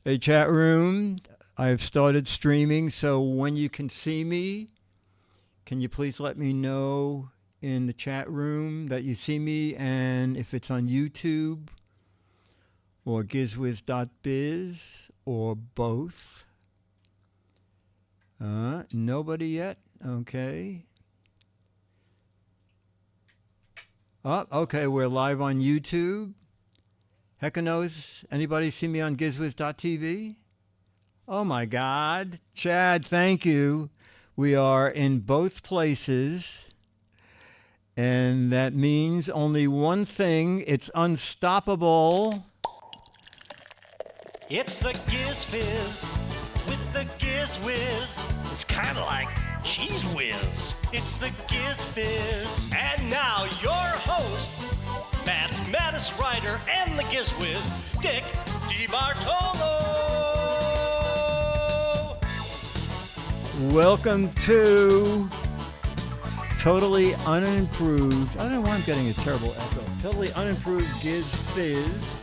Hey, chat room. I have started streaming, so when you can see me, can you please let me know in the chat room that you see me, and if it's on YouTube or gizwiz.biz or both. Nobody yet? Okay. Oh, okay, we're live on YouTube. Hecka knows. Anybody see me on gizwiz.tv? Oh my God. Chad, thank you. We are in both places. And that means only one thing. It's unstoppable. It's the Giz Fiz with the Giz Whiz. It's kind of like Cheese Whiz. It's the Giz Fiz. And now your host, mathematics writer and the Giz Whiz, Dick DeBartolo. Welcome to Totally Unimproved. I don't know why I'm getting a terrible echo. Totally Unimproved Giz Fiz.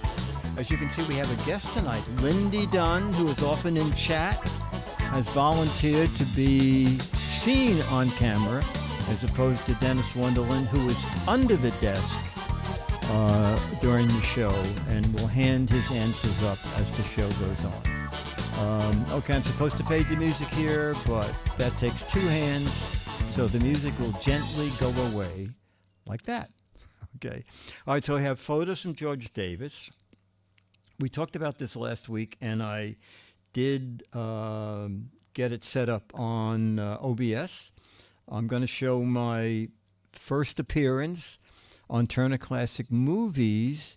As you can see, we have a guest tonight. Lindy Dunn, who is often in chat, has volunteered to be seen on camera, as opposed to Dennis Wonderland, who was under the desk during the show and will hand his answers up as the show goes on. Okay, I'm supposed to fade the music here, but that takes two hands, so the music will gently go away like that. Okay. All right, so I have photos from George Davis. We talked about this last week, and I did get it set up on OBS. I'm going to show my first appearance on Turner Classic Movies,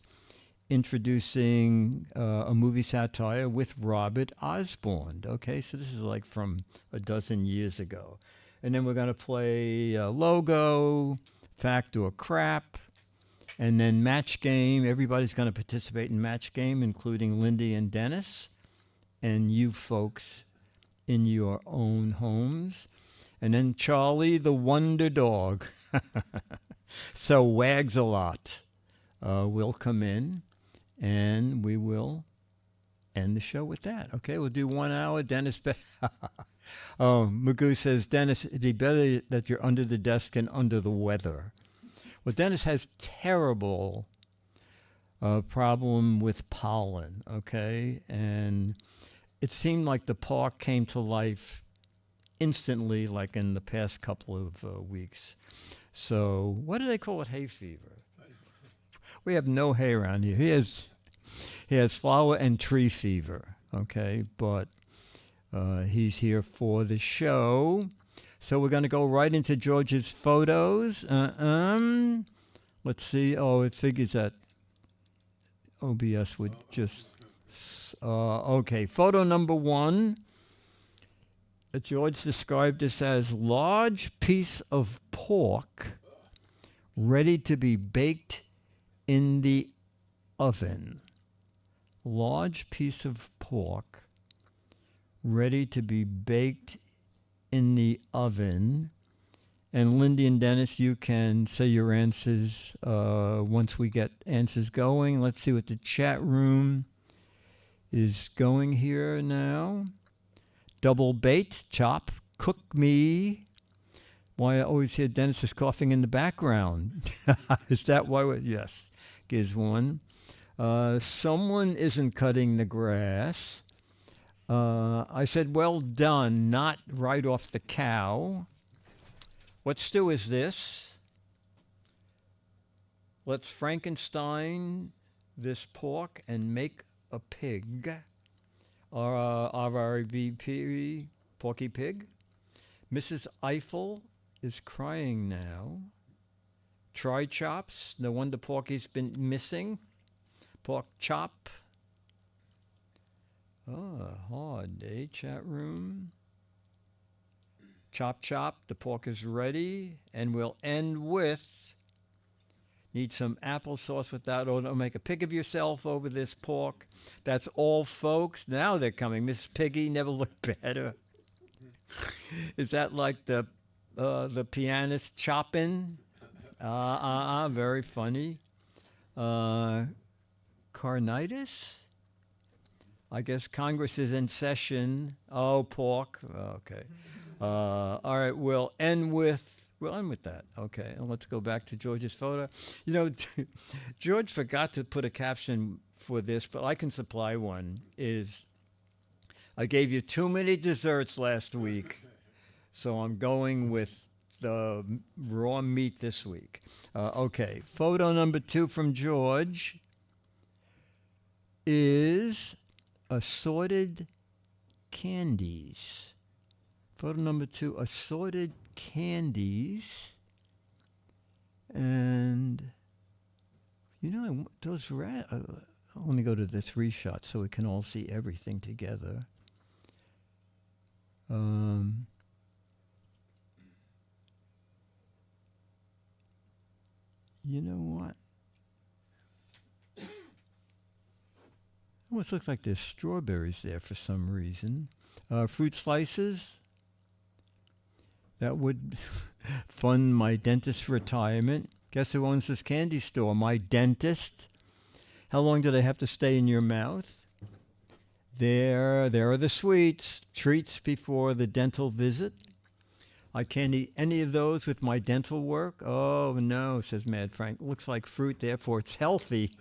introducing a movie satire with Robert Osborne. Okay, so this is like from a dozen years ago. And then we're going to play logo, fact or crap, and then match game. Everybody's going to participate in match game, including Lindy and Dennis, and you folks in your own homes. And then Charlie the Wonder Dog. So Wags a lot will come in, and we will end the show with that. Okay, we'll do 1 hour. Dennis, oh, Magoo says, Dennis, it'd be better that you're under the desk and under the weather. Well, Dennis has terrible problem with pollen, okay? And it seemed like the park came to life instantly, like in the past couple of weeks. So what do they call it? Hay fever. We have no hay around here. He has flower and tree fever, okay? But he's here for the show. So we're going to go right into George's photos. Let's see. Oh, it figures that OBS would just... okay, photo number 1. George described this as large piece of pork ready to be baked in the oven. Large piece of pork ready to be baked in the oven. And Lindy and Dennis, you can say your answers once we get answers going. Let's see what the chat room is going here now. Double bait, chop, cook me. Why I always hear Dennis is coughing in the background. Is that why? Yes, gives one. Someone isn't cutting the grass. I said, well done, not right off the cow. What stew is this? Let's Frankenstein this pork and make a pig. RRVP, Porky Pig. Mrs. Eiffel is crying now. Try chops. No wonder Porky's been missing. Pork chop. Oh, hard, eh, chat room? Chop, chop. The pork is ready. And we'll end with... Need some applesauce with that, or don't make a pig of yourself over this pork. That's all, folks. Now they're coming. Miss Piggy never looked better. Is that like the pianist chopping? Very funny. Carnitis? I guess Congress is in session. Oh, pork. Okay. All right. We'll end with that. Okay. And let's go back to George's photo. You know, George forgot to put a caption for this, but I can supply one. I gave you too many desserts last week, so I'm going with the raw meat this week. Okay. Photo number 2 from George is assorted candies. Photo number 2, assorted candies. And, you know, those let me go to the 3 shot so we can all see everything together. You know what? Almost looks like there's strawberries there for some reason. Fruit slices. That would fund my dentist's retirement. Guess who owns this candy store? My dentist. How long do they have to stay in your mouth? There are the sweets. Treats before the dental visit. I can't eat any of those with my dental work. Oh, no, says Mad Frank. Looks like fruit, therefore it's healthy,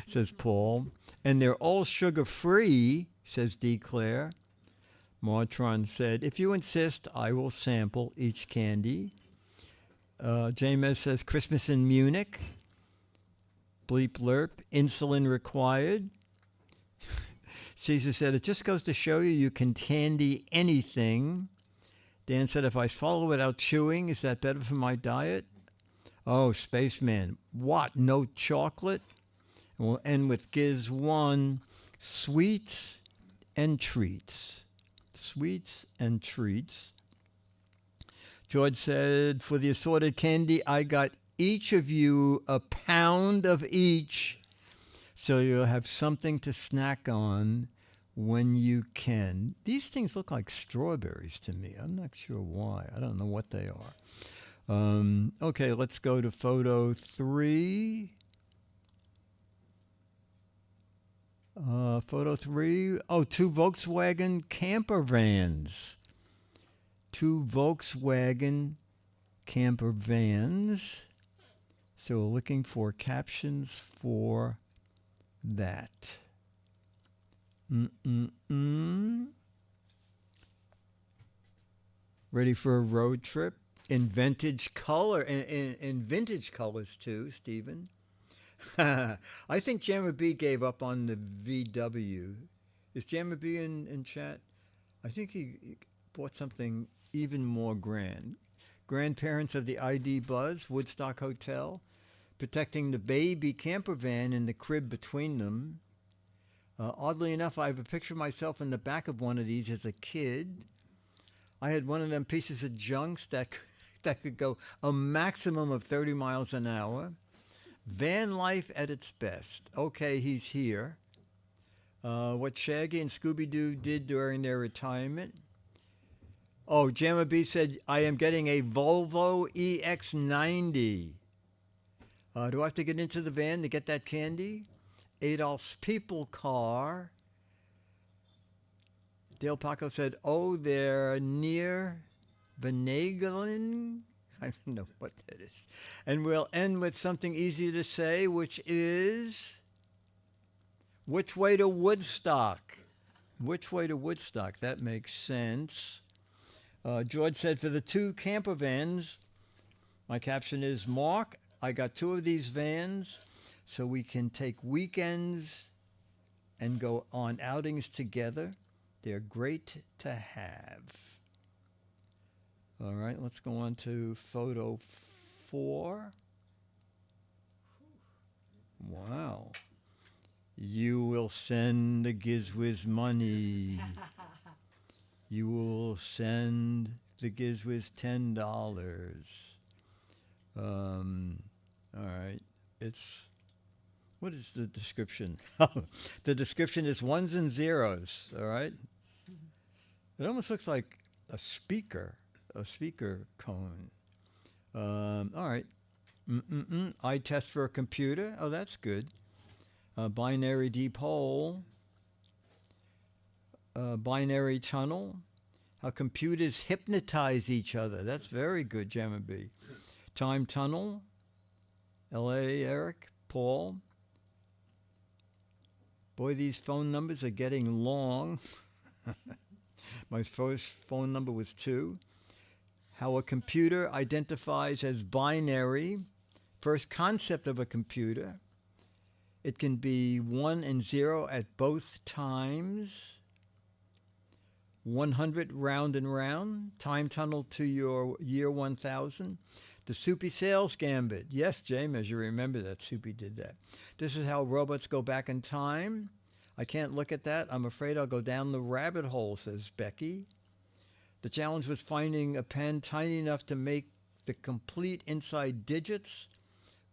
says Paul. And they're all sugar-free, says D. Claire. Martron said, if you insist, I will sample each candy. James says, Christmas in Munich. Bleep Lerp, insulin required. Caesar said, it just goes to show you can candy anything. Dan said, if I swallow without chewing, is that better for my diet? Oh, Spaceman, what, no chocolate? And we'll end with Giz 1, sweets and treats. Sweets and treats. George said, for the assorted candy, I got each of you a pound of each, so you'll have something to snack on when you can. These things look like strawberries to me. I'm not sure why. I don't know what they are. Okay, let's go to photo 3. Photo 3. Oh, 2 Volkswagen camper vans. 2 Volkswagen camper vans. So we're looking for captions for that. Ready for a road trip in vintage color, in vintage colors too, Stephen. I think Jammer B gave up on the VW. Is Jammer B in chat? I think he bought something even more grand. Grandparents of the ID Buzz, Woodstock Hotel, protecting the baby camper van and the crib between them. Oddly enough, I have a picture of myself in the back of one of these as a kid. I had one of them pieces of junks that could go a maximum of 30 miles an hour. Van life at its best. Okay, he's here. What Shaggy and Scooby-Doo did during their retirement. Oh, Jamma B said, I am getting a Volvo EX90. Do I have to get into the van to get that candy? Adolph's people car. Dale Paco said, oh, they're near Venegalin. I don't know what that is. And we'll end with something easy to say, which is, which way to Woodstock? Which way to Woodstock? That makes sense. George said, for the 2 camper vans, my caption is, Mark, I got 2 of these vans so we can take weekends and go on outings together. They're great to have. All right, let's go on to photo 4. Wow. You will send the Gizwiz money. You will send the Gizwiz $10. All right. What is the description? The description is 1s and 0s, all right? It almost looks like a speaker cone. All right. I test for a computer. Oh, that's good. Binary depole. binary tunnel. How computers hypnotize each other. That's very good, Gemma B. Time tunnel. L.A. Eric, Paul. Boy, these phone numbers are getting long. My first phone number was 2. How a computer identifies as binary. First concept of a computer. It can be 1 and 0 at both times. 100 round and round. Time tunnel to your year 1000. The Soupy sales gambit. Yes, James, as you remember that, Soupy did that. This is how robots go back in time. I can't look at that. I'm afraid I'll go down the rabbit hole, says Becky. The challenge was finding a pen tiny enough to make the complete inside digits.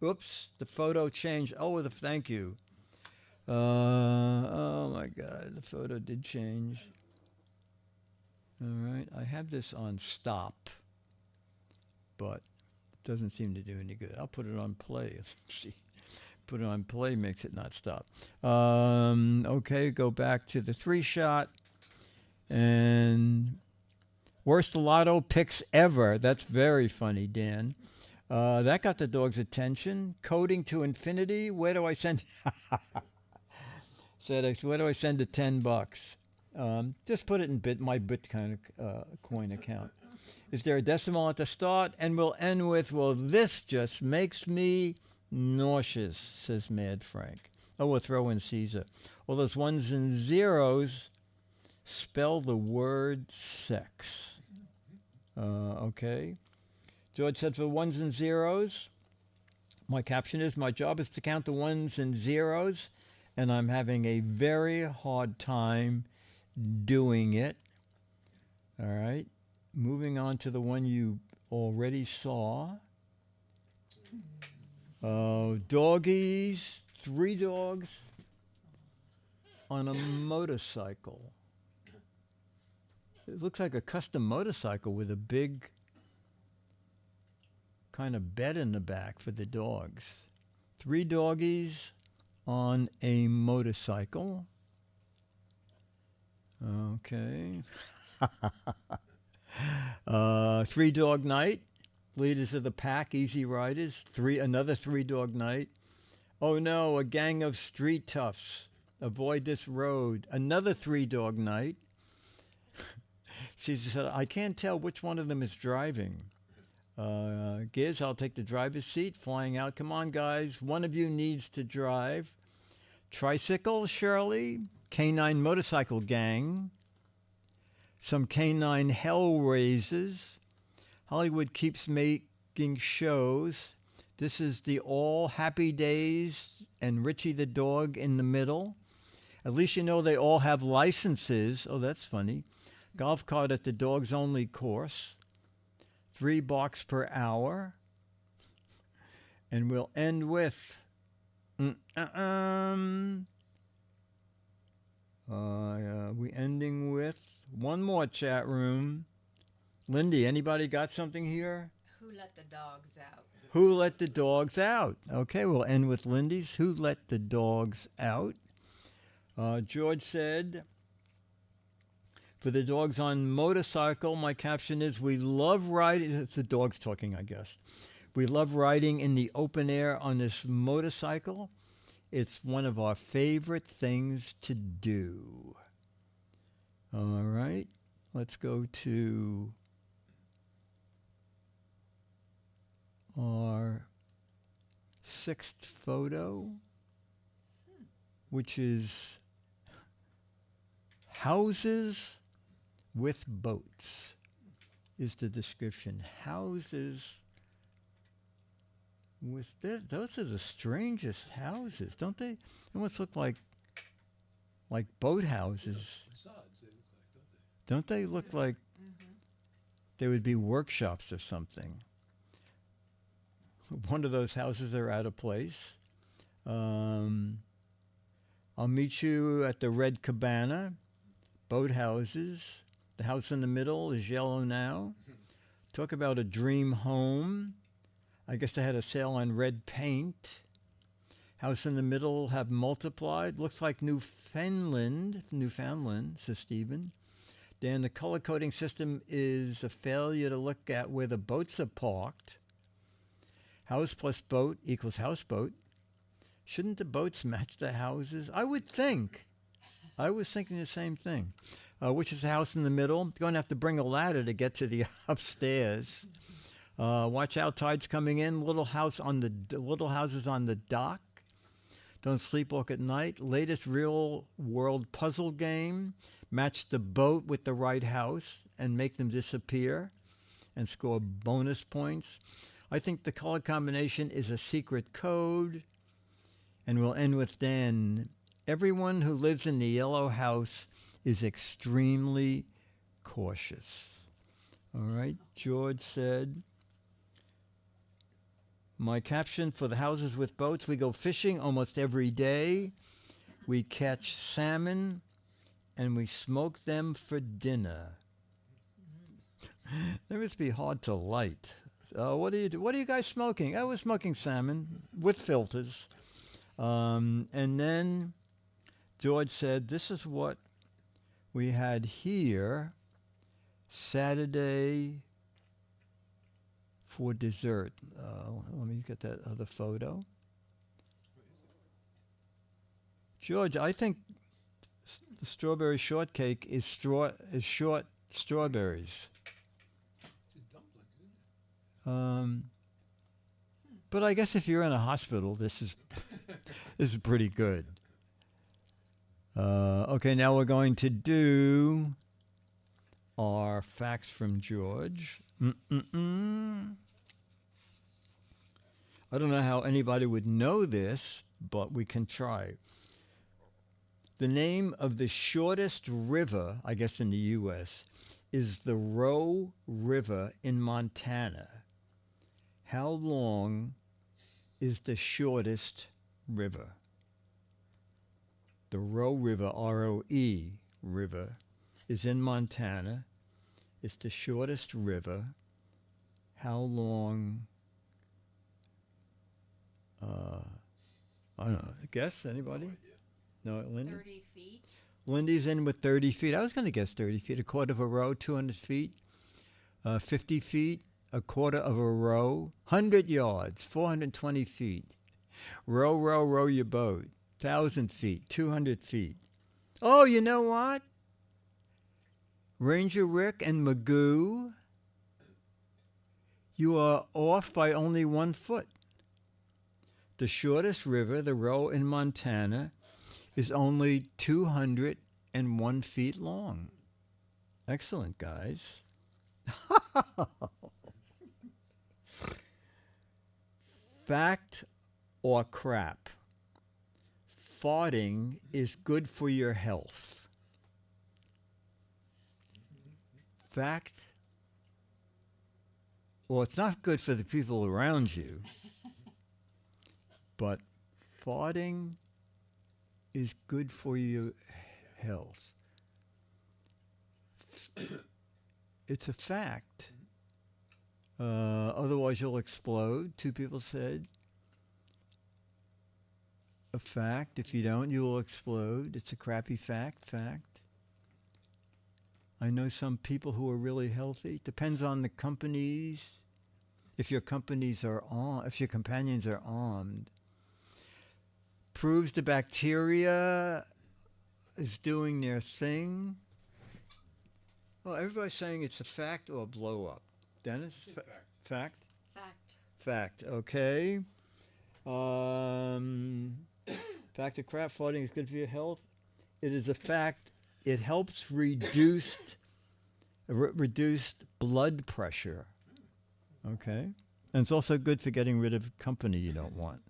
Oops, the photo changed. Oh, thank you. Oh, my God, the photo did change. All right, I have this on stop, but it doesn't seem to do any good. I'll put it on play. Let's see. Put it on play makes it not stop. Okay, go back to the 3-shot. And worst lotto picks ever. That's very funny, Dan. That got the dog's attention. Coding to infinity. Where do I send? Said, where do I send the $10? Just put it in my Bitcoin coin account. Is there a decimal at the start? And we'll end with, well, this just makes me nauseous, says Mad Frank. Oh, we'll throw in Caesar. All those 1s and 0s spell the word sex. Okay. George said for 1s and 0s, my caption is, my job is to count the 1s and 0s, and I'm having a very hard time doing it. All right. Moving on to the one you already saw. Doggies, 3 dogs on a motorcycle. It looks like a custom motorcycle with a big kind of bed in the back for the dogs. 3 doggies on a motorcycle. Okay. 3-dog night. Leaders of the pack, easy riders. Another 3-dog night. Oh no, a gang of street toughs. Avoid this road. Another 3-dog night. She said, I can't tell which one of them is driving. Giz, I'll take the driver's seat. Flying out. Come on, guys. One of you needs to drive. Tricycle, Shirley. Canine motorcycle gang. Some canine hell raises. Hollywood keeps making shows. This is the All Happy Days and Richie the dog in the middle. At least you know they all have licenses. Oh, that's funny. Golf cart at the dogs only course. 3 barks per hour. And we'll end with we ending with one more chat room. Lindy, anybody got something here? Who let the dogs out? Who let the dogs out? Okay, we'll end with Lindy's. Who let the dogs out? George said, for the dogs on motorcycle, my caption is, we love riding. It's the dogs talking, I guess. We love riding in the open air on this motorcycle. It's one of our favorite things to do. All right, let's go to our 6th photo, which is houses with boats, is the description. Houses with those are the strangest houses, don't they? They almost look like boat houses. Don't they look like they would be workshops or something? One of those houses are out of place. I'll meet you at the Red Cabana. Boat houses. The house in the middle is yellow now. Talk about a dream home. I guess they had a sale on red paint. House in the middle have multiplied. Looks like Newfoundland, says Stephen. Dan, the color coding system is a failure to look at where the boats are parked. House plus boat equals houseboat. Shouldn't the boats match the houses? I would think. I was thinking the same thing. Which is the house in the middle? Going to have to bring a ladder to get to the upstairs. Watch out, tide's coming in. Little houses on the dock. Don't sleepwalk at night. Latest real-world puzzle game. Match the boat with the right house and make them disappear and score bonus points. I think the color combination is a secret code. And we'll end with Dan. Everyone who lives in the yellow house is extremely cautious. All right, George said, my caption for the houses with boats, we go fishing almost every day. We catch salmon and we smoke them for dinner. That must be hard to light. What do you do? What are you guys smoking? I was smoking salmon with filters. And then George said, this is what we had here Saturday for dessert. Let me get that other photo. George, I think the strawberry shortcake is short strawberries. It's a dumpling, isn't it? But I guess if you're in a hospital, this is pretty good. Okay, now we're going to do our facts from George. I don't know how anybody would know this, but we can try. The name of the shortest river, I guess in the U.S., is the Roe River in Montana. How long is the shortest river? The Roe River, R-O-E River, is in Montana. It's the shortest river. How long? I don't know. Guess? Anybody? No, Lindy? 30 feet. Lindy's in with 30 feet. I was going to guess 30 feet. A quarter of a row, 200 feet. 50 feet, a quarter of a row. 100 yards, 420 feet. Row your boat. 1,000 feet, 200 feet. Oh, you know what? Ranger Rick and Magoo, you are off by only 1 foot. The shortest river, the Roe in Montana, is only 201 feet long. Excellent, guys. Fact or crap? Farting is good for your health. Fact? Well, it's not good for the people around you, but farting is good for your health. It's a fact. Otherwise you'll explode, 2 people said. A fact. If you don't, you will explode. It's a crappy fact. I know some people who are really healthy. Depends on the companies. If your companies are if your companions are armed. Proves the bacteria is doing their thing. Well, everybody's saying it's a fact or a blow up. Dennis? Fact? Fact. Okay. Fact of crap, farting is good for your health. It is a fact. It helps reduce blood pressure. Okay. And it's also good for getting rid of company you don't want.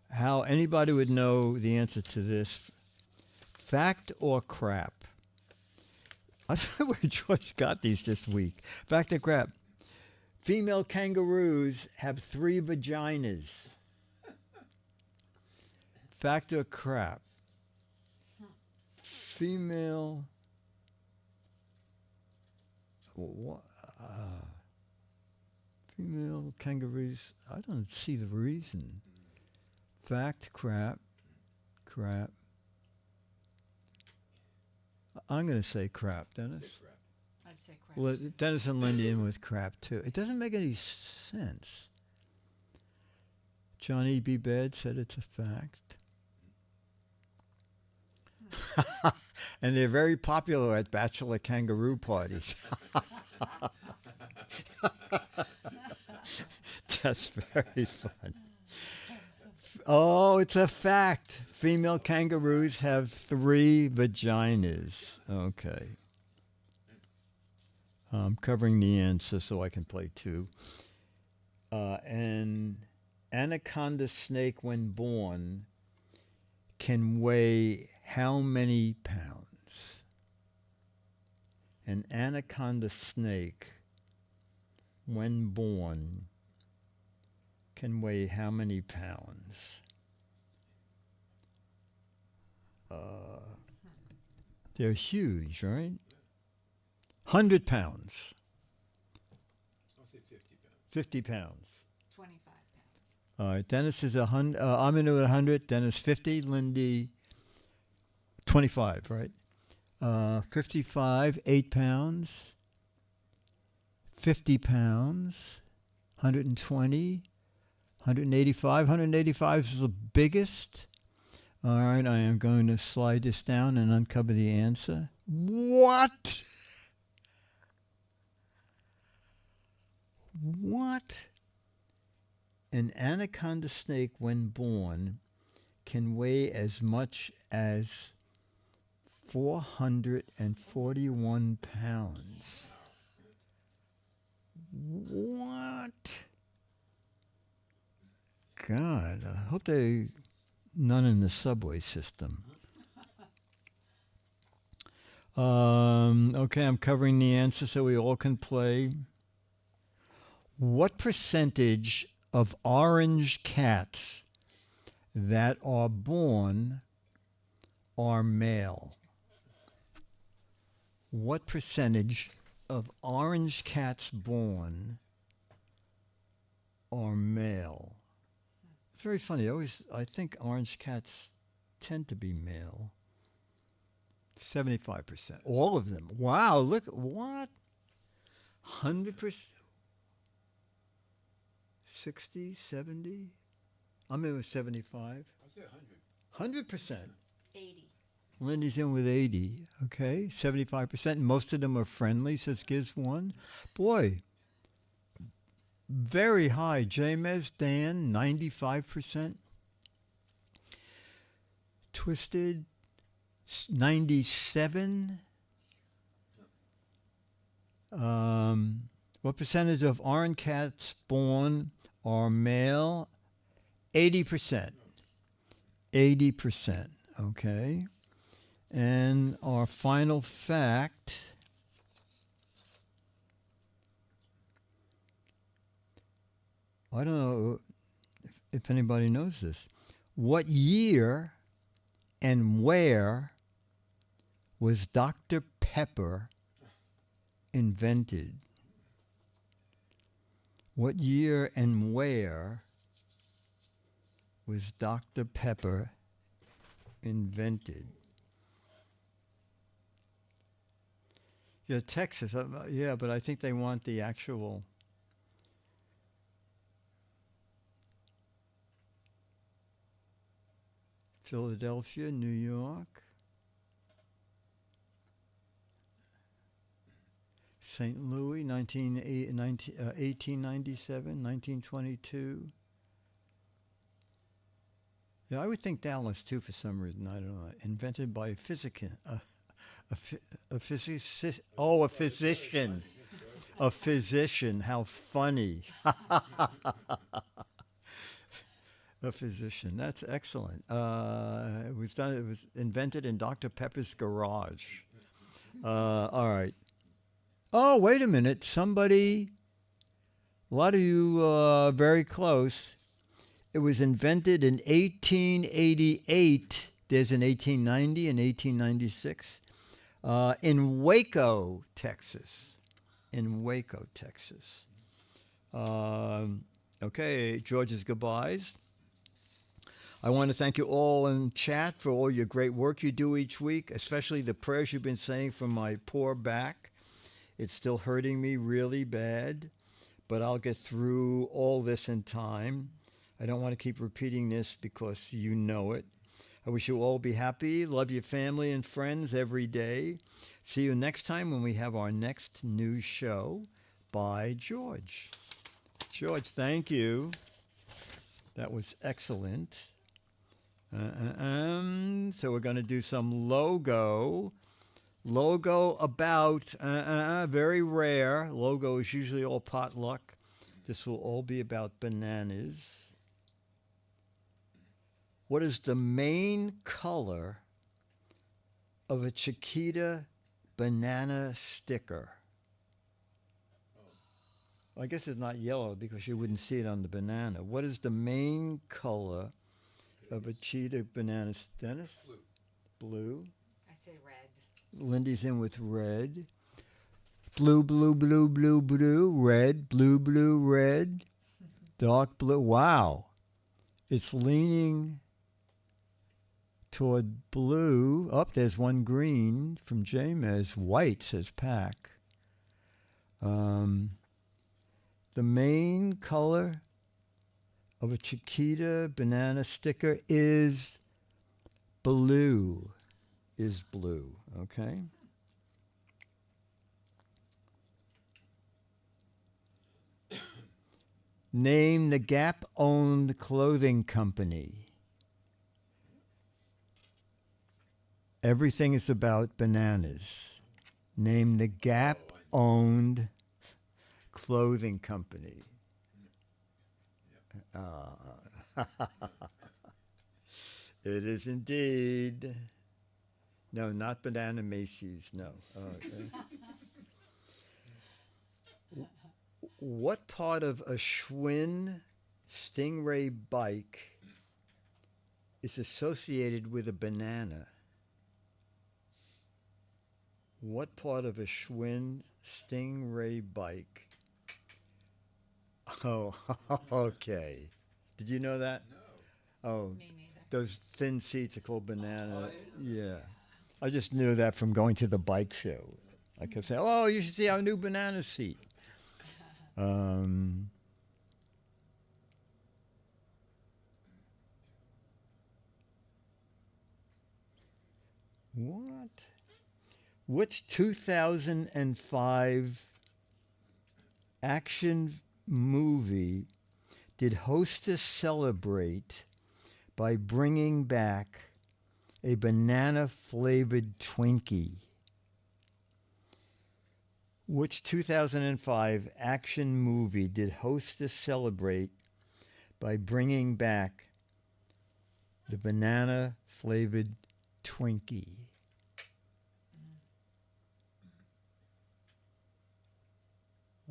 How anybody would know the answer to this. Fact or crap? I don't know where George got these this week. Fact or crap? Female kangaroos have 3 vaginas. Fact or crap? Female... Female kangaroos. I don't see the reason. Fact, crap. I'm going to say crap, Dennis. Say crap. I'd say crap. Well, Dennis and Lindy in with crap, too. It doesn't make any sense. Johnny B. Bed said it's a fact. And they're very popular at bachelor kangaroo parties. That's very fun. Oh, it's a fact. Female kangaroos have 3 vaginas. Okay. I'm covering the answer so I can play 2. An anaconda snake, when born, can weigh how many pounds? An anaconda snake, when born, can weigh how many pounds? They're huge, right? 100 pounds. I'll say 50 pounds. 50 pounds. 25 pounds. All right, Dennis is 100. I'm into 100. Dennis 50. Lindy 25, right? 55, 8 pounds. 50 pounds. 120. 185. 185 is the biggest. All right, I am going to slide this down and uncover the answer. What? What? An anaconda snake, when born, can weigh as much as 441 pounds. What? God, I hope they none in the subway system. Okay, I'm covering the answer so we all can play. What percentage of orange cats that are born are male? What percentage of orange cats born are male? It's very funny. I think orange cats tend to be male. 75%. All of them. Wow, look, what? 100%? 60, 70? I'm in with 75. I'll say 100. 100%. 80. Lindy's in with 80. Okay, 75%. Most of them are friendly, says Giz 1. Boy, very high. Jamez, Dan, 95%. Twisted, 97. What percentage of orange cats born are male? 80%. 80%. Okay. And our final fact. I don't know if anybody knows this. What year and where was Dr. Pepper invented? What year and where was Dr. Pepper invented? Yeah, Texas. Yeah, but I think they want the actual. Philadelphia, New York. St. Louis, 1897, 1922. Yeah, I would think Dallas, too, for some reason. I don't know. Invented by a physician. A physicist. Oh, a physician. A physician. How funny. A physician. That's excellent. It was invented in Dr. Pepper's garage. All right. Oh, wait a minute. Somebody, a lot of you very close. It was invented in 1888. There's an 1890 and 1896 in Waco, Texas. In Waco, Texas. Okay, George's goodbyes. I want to thank you all in chat for all your great work you do each week, especially the prayers you've been saying for my poor back. It's still hurting me really bad, but I'll get through all this in time. I don't want to keep repeating this because you know it. I wish you all be happy. Love your family and friends every day. See you next time when we have our next new show by George. George, thank you. That was excellent. So we're going to do some logo. Logo about, very rare. Logo is usually all potluck. This will all be about bananas. What is the main color of a Chiquita banana sticker? I guess it's not yellow because you wouldn't see it on the banana. What is the main color of a Chiquita banana? Dennis? Blue. I say red. Lindy's in with red. Blue, blue, blue, blue, blue. Red, blue, blue, red. Dark blue. Wow. It's leaning toward blue. Oh, there's one green from Jamez. White, says Pack. The main color of a Chiquita banana sticker is blue. Is blue, okay? Name the Gap-owned clothing company. Everything is about bananas. Name the Gap-owned clothing company. It is indeed. No, not Banana Macy's, no. Okay. What part of a Schwinn Stingray bike is associated with a banana? What part of a Schwinn Stingray bike? Oh, okay. Did you know that? No. Oh, Me neither. those thin seats are called banana. Yeah. I just knew that from going to the bike show. I kept saying, oh, you should see our new banana seat. What? Which 2005 action movie did Hostess celebrate by bringing back a banana-flavored Twinkie? Which 2005 action movie did Hostess celebrate by bringing back the banana-flavored Twinkie?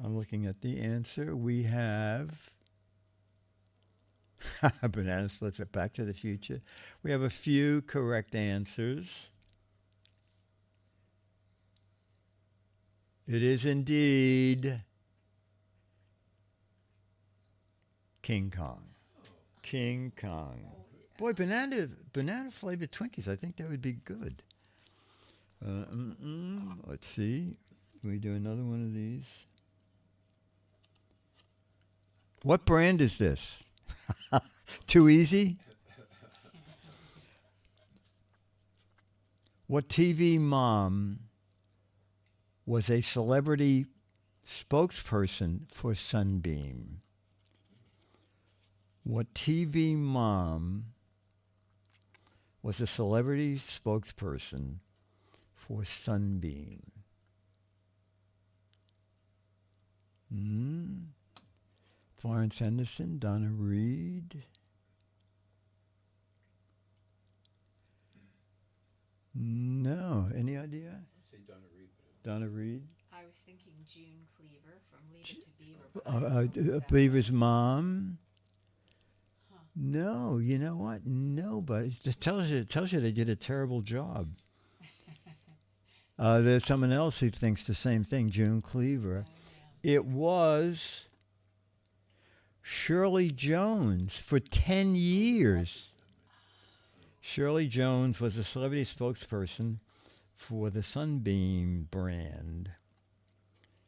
I'm looking at the answer. We have banana splits are Back to the Future. We have a few correct answers. It is indeed King Kong. King Kong. Boy, banana flavored Twinkies. I think that would be good. Let's see. Can we do another one of these? What brand is this? Too easy? What TV mom was a celebrity spokesperson for Sunbeam? What TV mom was a celebrity spokesperson for Sunbeam? Florence Henderson, Donna Reed. No, any idea? I'd say Donna Reed. Donna Reed. I was thinking June Cleaver from Leave It to Beaver. But Beaver's mom. Huh. No, you know what? Nobody. It just tells you they did a terrible job. There's someone else who thinks the same thing, June Cleaver. Yeah. It was Shirley Jones for 10 years. Shirley Jones was a celebrity spokesperson for the Sunbeam brand.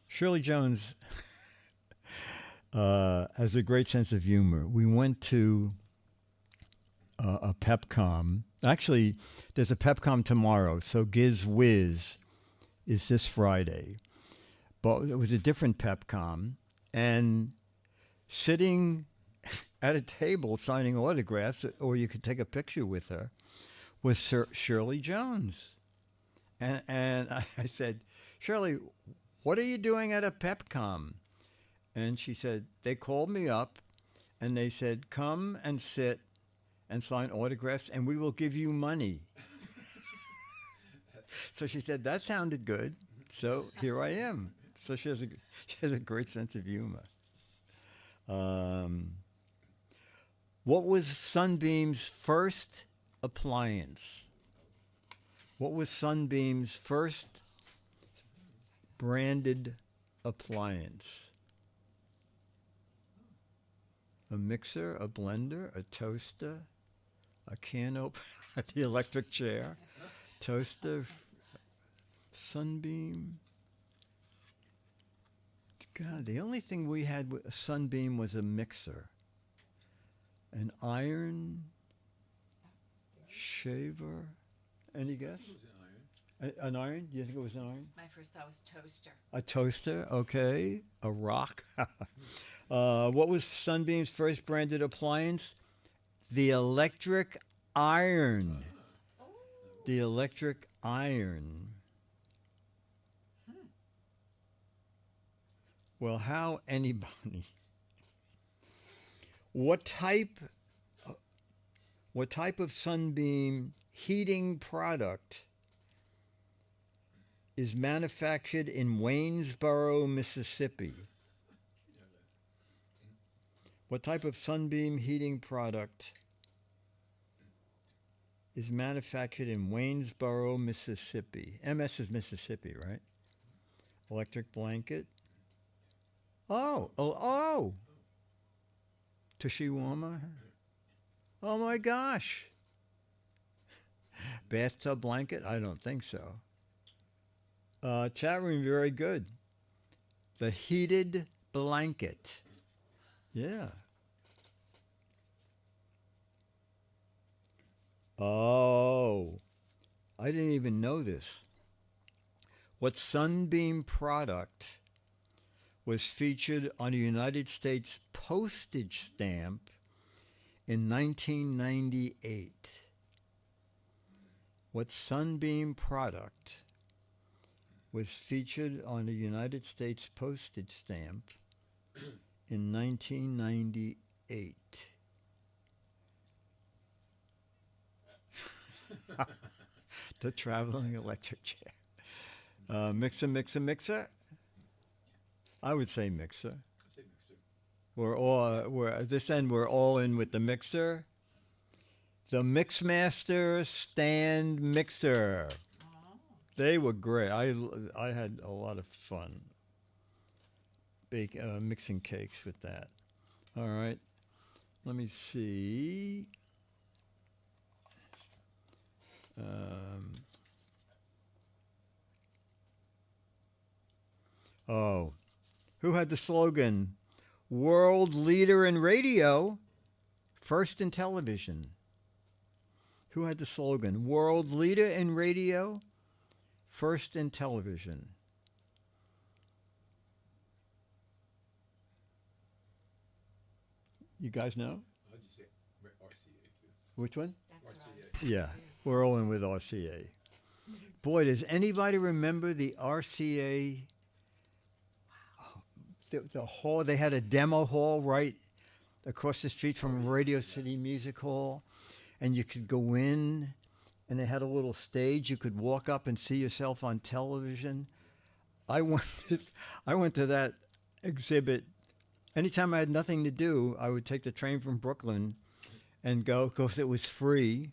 Shirley Jones has a great sense of humor. We went to a PepCom. Actually, there's a PepCom tomorrow, so Giz Wiz is this Friday. But it was a different PepCom, and sitting at a table signing autographs, or you could take a picture with her, was Shirley Jones. And I said, Shirley, what are you doing at a PepCom? And she said, they called me up and they said, come and sit and sign autographs and we will give you money. So she said, that sounded good. So here I am. So she has a great sense of humor. What was Sunbeam's first appliance? What was Sunbeam's first branded appliance? A mixer, a blender, a toaster, a can opener, the electric chair, toaster, Sunbeam. God, the only thing we had with a Sunbeam was a mixer. An iron, shaver. Any guess? An iron? Do you think it was an iron? My first thought was toaster. A toaster, okay. A rock. What was Sunbeam's first branded appliance? The electric iron. The electric iron. Well, how anybody? What type of Sunbeam heating product is manufactured in Waynesboro, Mississippi? What type of Sunbeam heating product is manufactured in Waynesboro, Mississippi? MS is Mississippi, right? Electric blanket. Oh. Toshiwama. Oh my gosh. Bathtub blanket? I don't think so. Chat room, very good. The heated blanket. Yeah. Oh. I didn't even know this. What Sunbeam product was featured on a United States postage stamp in 1998? What Sunbeam product was featured on a United States postage stamp in 1998? The traveling electric chair. Mixer. I would say mixer. We're at this end. We're all in with the mixer. The Mixmaster stand mixer. They were great. I had a lot of fun mixing cakes with that. All right. Let me see. Who had the slogan, world leader in radio, first in television? Who had the slogan, world leader in radio, first in television? You guys know? I'll just say RCA too. Which one? That's what I RCA. was Yeah, we're all in with RCA. Boy, does anybody remember the RCA? The hall, they had a demo hall right across the street from Radio City Music Hall, and you could go in, and they had a little stage. You could walk up and see yourself on television. I went to that exhibit. Anytime I had nothing to do, I would take the train from Brooklyn and go, because it was free,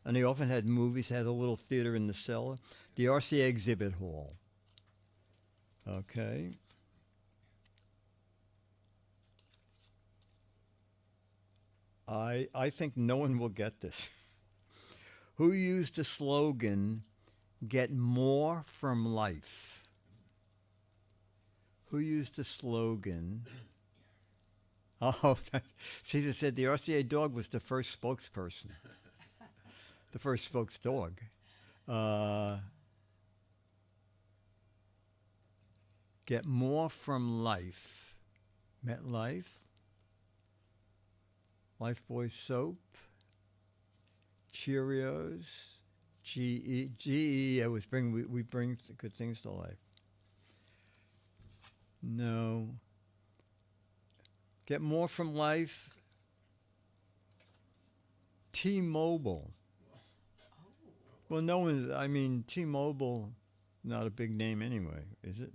and they often had movies. They had a little theater in the cellar. The RCA exhibit hall. Okay. I think no one will get this. Who used the slogan, "Get more from life"? Who used the slogan? Oh, Caesar said the RCA dog was the first spokesperson, the first spokesdog. Get more from life. MetLife. Lifebuoy soap. Cheerios. GE. We bring good things to life. No. Get more from life. T-Mobile. Well, no one. I mean, T-Mobile, not a big name anyway, is it?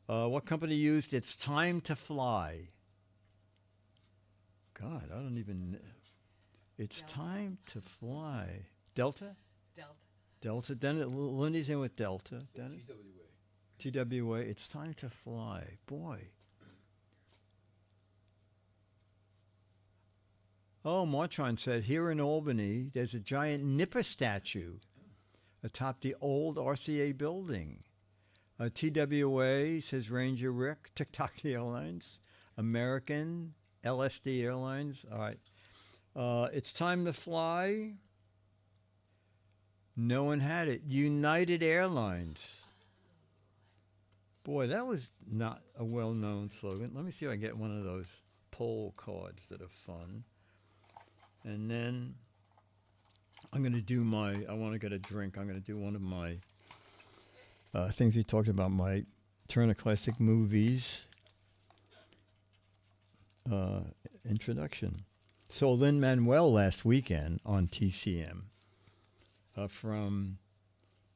What company used "It's time to fly"? God, I don't even. It's Delta. time to fly. Delta? Delta. Delta. Then Lindy's in with Delta. Then TWA. TWA. It's time to fly. Boy. Oh, Martron said here in Albany, there's a giant Nipper statue atop the old RCA building. TWA, says Ranger Rick, TikTok Airlines, American, LSD Airlines. All right. It's time to fly. No one had it. United Airlines. Boy, that was not a well-known slogan. Let me see if I can get one of those poll cards that are fun. And then I'm going to do I want to get a drink. I'm going to do one of my things we talked about, my Turner Classic Movies introduction. So Lin-Manuel last weekend on TCM from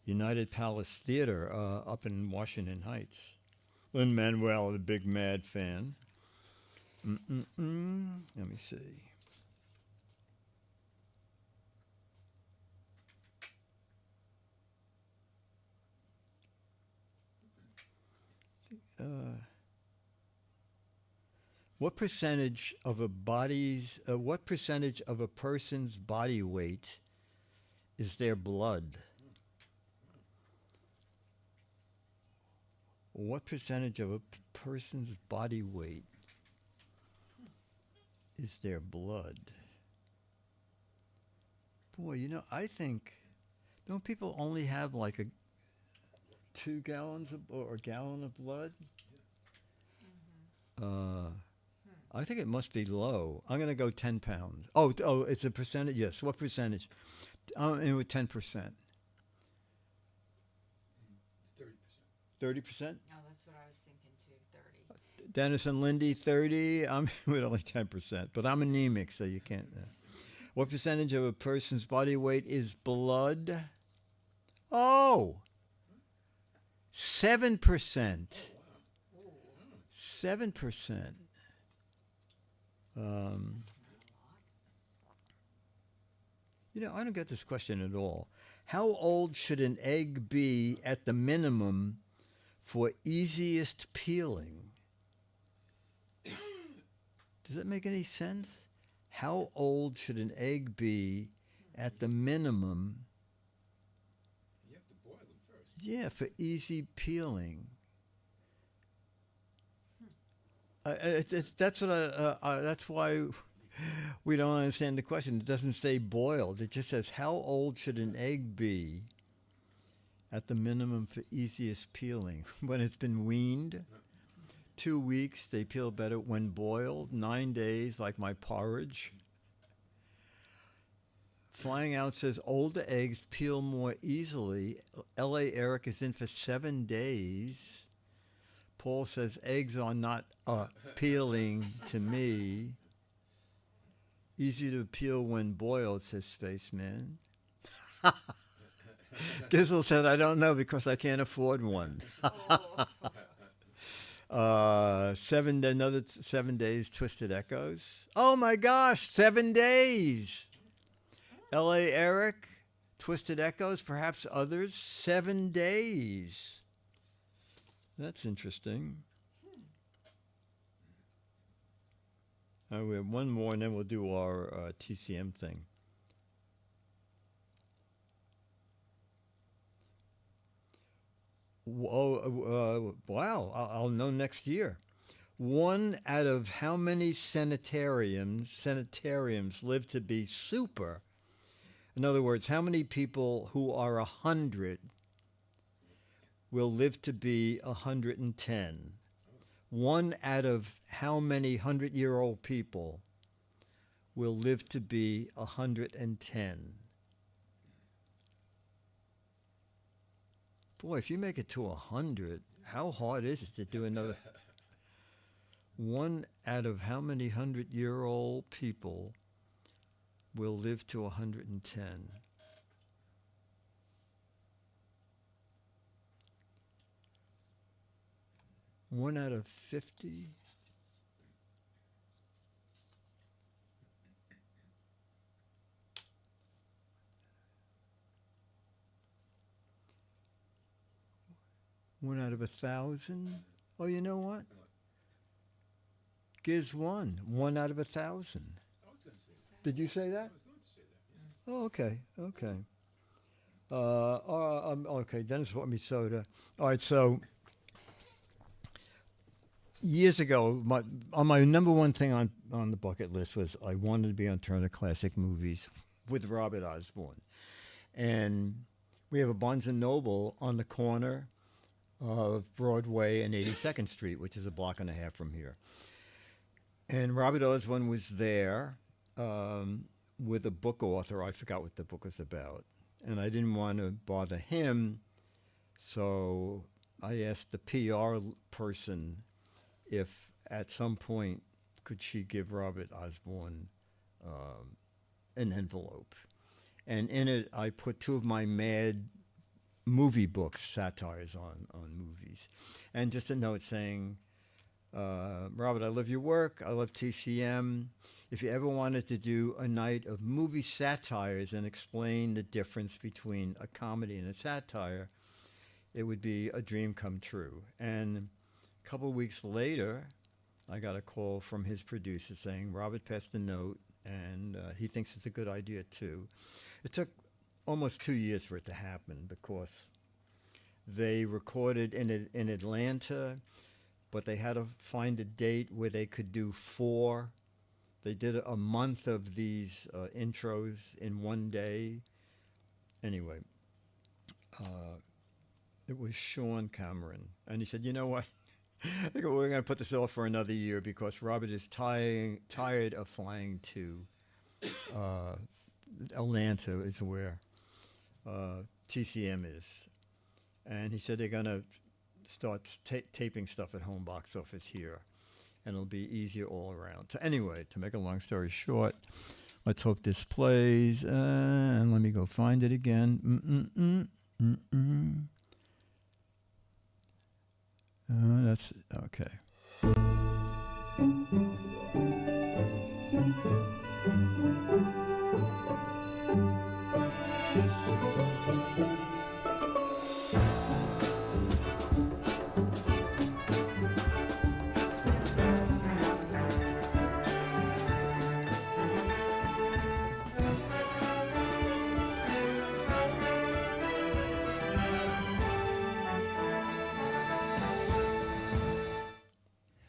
United Palace Theater up in Washington Heights. Lin-Manuel, the big Mad fan. Let me see. What percentage of a person's body weight is their blood? What percentage of a person's body weight is their blood? Boy, I think, don't people only have like 2 gallons or a gallon of blood? I think it must be low. I'm going to go 10 pounds. Oh, it's a percentage? Yes. What percentage? I'm with 10%. 30%. 30%? Oh, that's what I was thinking too. 30. Dennis and Lindy, 30. I'm with only 10%, but I'm anemic, so you can't. What percentage of a person's body weight is blood? Oh, 7%. 7%. I don't get this question at all. How old should an egg be at the minimum for easiest peeling? Does that make any sense? How old should an egg be at the minimum? You have to boil them first. Yeah, for easy peeling. That's why we don't understand the question. It doesn't say boiled. It just says how old should an egg be at the minimum for easiest peeling? When it's been weaned, 2 weeks, they peel better. When boiled, 9 days, like my porridge. Flying Out says older eggs peel more easily. L.A. Eric is in for 7 days. Paul says eggs are not peeling to me. Easy to peel when boiled, says Spaceman. Gizzle said, I don't know because I can't afford one. Another 7 days, Twisted Echoes. Oh my gosh, 7 days. L.A. Eric, Twisted Echoes, perhaps others, 7 days. That's interesting. We have one more, and then we'll do our TCM thing. Wow, I'll know next year. One out of how many sanitariums live to be super? In other words, how many people who are 100 will live to be 110? One out of how many 100-year-old people will live to be 110? Boy, if you make it to 100, how hard is it to do another? One out of how many 100-year-old people will live to 110? One out of 50? One out of 1,000? Oh, you know what? Giz won. 1 out of 1,000. I was going to say that. Did you say that? I was going to say that. Yeah. Oh, okay. Okay, Dennis bought me soda. All right, so years ago, my number one thing on the bucket list was I wanted to be on Turner Classic Movies with Robert Osborne. And we have a Barnes & Noble on the corner of Broadway and 82nd Street, which is a block and a half from here. And Robert Osborne was there with a book author. I forgot what the book was about. And I didn't want to bother him, so I asked the PR person if at some point could she give Robert Osborne an envelope. And in it, I put 2 of my Mad movie books, satires on movies. And just a note saying, Robert, I love your work. I love TCM. If you ever wanted to do a night of movie satires and explain the difference between a comedy and a satire, it would be a dream come true. And a couple of weeks later, I got a call from his producer saying, Robert passed a note, and he thinks it's a good idea too. It took almost 2 years for it to happen because they recorded in Atlanta, but they had to find a date where they could do 4. They did a month of these intros in one day. Anyway, it was Sean Cameron. And he said, you know what? I think we're going to put this off for another year because Robert is tired of flying to Atlanta is where TCM is. And he said they're going to start taping stuff at home box office here, and it'll be easier all around. So anyway, to make a long story short, let's hope this plays, and let me go find it again. That's okay.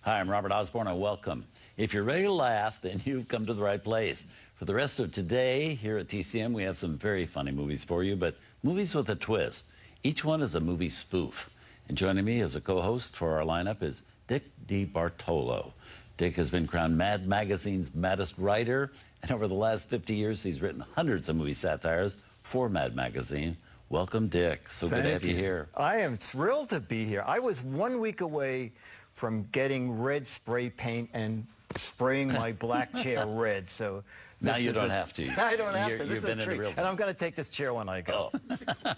Hi, I'm Robert Osborne, and welcome. If you're ready to laugh, then you've come to the right place. For the rest of today, here at TCM, we have some very funny movies for you, but movies with a twist. Each one is a movie spoof. And joining me as a co-host for our lineup is Dick DeBartolo. Dick has been crowned Mad Magazine's maddest writer, and over the last 50 years, he's written hundreds of movie satires for Mad Magazine. Welcome, Dick. So good to have you here. I am thrilled to be here. I was 1 week away from getting red spray paint and spraying my black chair red. So now you don't have to. I don't have to. You've This is a treat. And I'm going to take this chair when I go. Oh.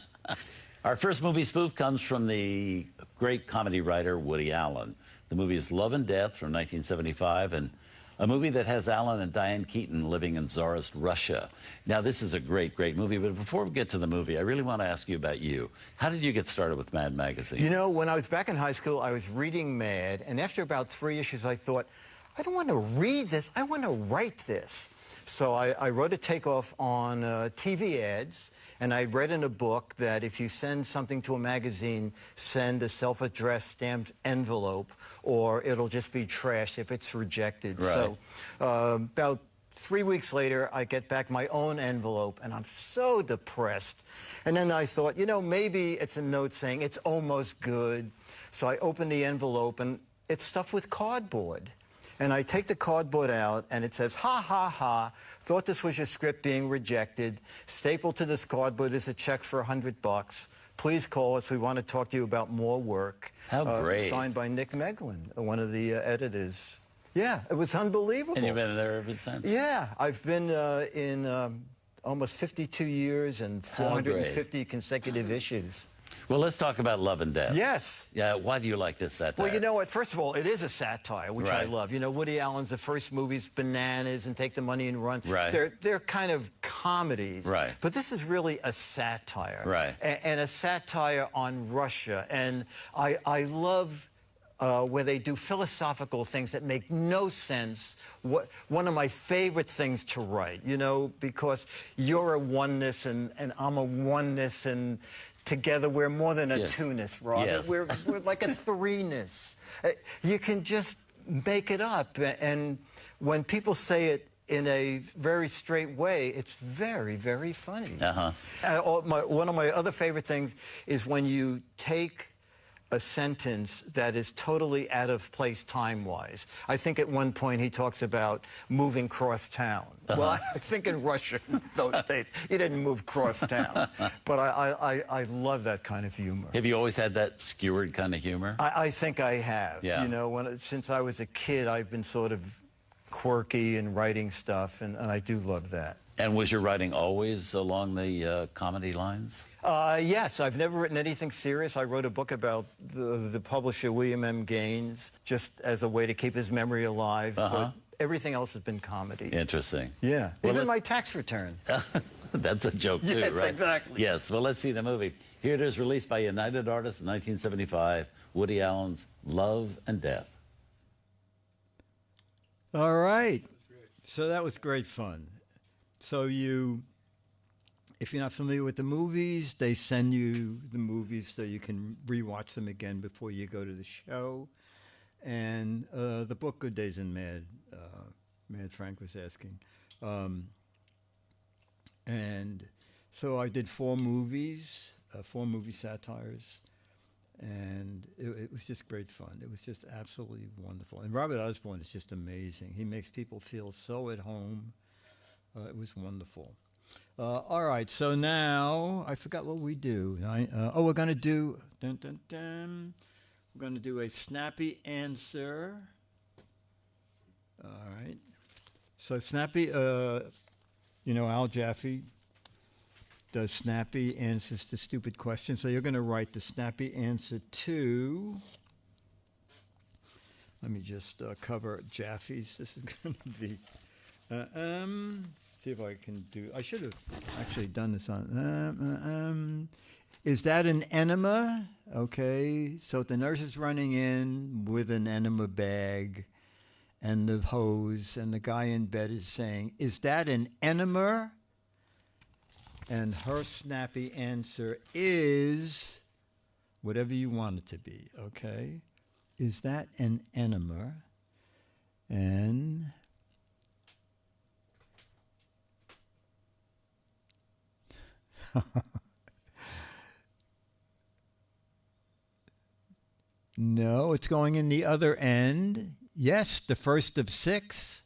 Our first movie spoof comes from the great comedy writer Woody Allen. The movie is Love and Death from 1975, and a movie that has Alan and Diane Keaton living in Tsarist Russia. Now, this is a great, great movie, but before we get to the movie, I really want to ask you about you. How did you get started with Mad Magazine? You know, when I was back in high school, I was reading Mad, and after about 3 issues, I thought, I don't want to read this. I want to write this. So I wrote a takeoff on TV ads, and I read in a book that if you send something to a magazine, send a self-addressed stamped envelope, or it'll just be trash if it's rejected. Right. So about 3 weeks later, I get back my own envelope, and I'm so depressed. And then I thought, you know, maybe it's a note saying it's almost good. So I open the envelope, and it's stuffed with cardboard. And I take the cardboard out, and it says, ha, ha, ha, thought this was your script being rejected. Stapled to this cardboard is a check for $100. Please call us. We want to talk to you about more work. How great. Signed by Nick Meglin, one of the editors. Yeah, it was unbelievable. And you've been there ever since? Yeah, I've been in almost 52 years and 450 consecutive issues. Well, let's talk about Love and Death. Yes. Yeah, why do you like this satire? Well, you know what? First of all, it is a satire, which I Right. love. You know, Woody Allen's the first movies, Bananas and Take the Money and Run. Right. They're kind of comedies. Right. But this is really a satire. Right. And a satire on Russia. And I love where they do philosophical things that make no sense. One of my favorite things to write, you know, because you're a oneness and I'm a oneness, and together we're more than a Yes. two-ness, Rob. Yes. We're like a three-ness. You can just make it up. And when people say it in a very straight way, it's very, very funny. One of my other favorite things is when you take a sentence that is totally out of place time-wise. I think at one point he talks about moving cross town. Well, I think in Russia those days, you didn't move cross town. But I love that kind of humor. Have you always had that skewered kind of humor? I think I have. Yeah. You know, since I was a kid, I've been sort of quirky and writing stuff, and I do love that. And was your writing always along the comedy lines? Yes, I've never written anything serious. I wrote a book about the publisher, William M. Gaines, just as a way to keep his memory alive. But everything else has been comedy. Interesting. Yeah. Well, Even my tax return. That's a joke, too, Yes, right? exactly. Yes, well, let's see the movie. Here it is, released by United Artists in 1975, Woody Allen's Love and Death. All right. So that was great fun. So if you're not familiar with the movies, they send you the movies so you can rewatch them again before you go to the show. And the book, Good Days and Mad, Mad Frank was asking. And so I did 4 movies, 4 movie satires. And it was just great fun. It was just absolutely wonderful. And Robert Osborne is just amazing. He makes people feel so at home. It was wonderful. All right, so now I forgot what we do. We're going to do we're going to do a snappy answer. All right. So snappy, Al Jaffe does snappy answers to stupid questions. So you're going to write the snappy answer to. Let me just cover Jaffe's. This is going to be. See if I can do. I should have actually done this on. Is that an enema? Okay. So the nurse is running in with an enema bag and the hose, and the guy in bed is saying, "Is that an enema?" And her snappy answer is whatever you want it to be. Okay. Is that an enema? And no, it's going in the other end. Yes, the first of 6.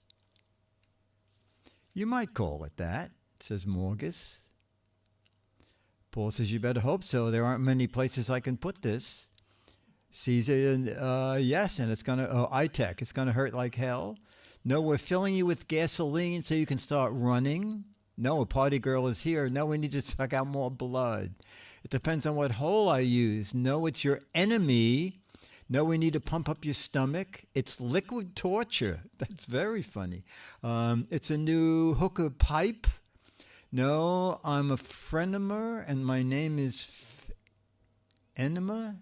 You might call it that, says Morgus. Paul says, you better hope so. There aren't many places I can put this. Caesar, yes, and it's going to, iTech, it's going to hurt like hell. No, we're filling you with gasoline so you can start running. No, a party girl is here. No, we need to suck out more blood. It depends on what hole I use. No, it's your enemy. No, we need to pump up your stomach. It's liquid torture. That's very funny. It's a new hooker pipe. No, I'm a frenema, and my name is Enema.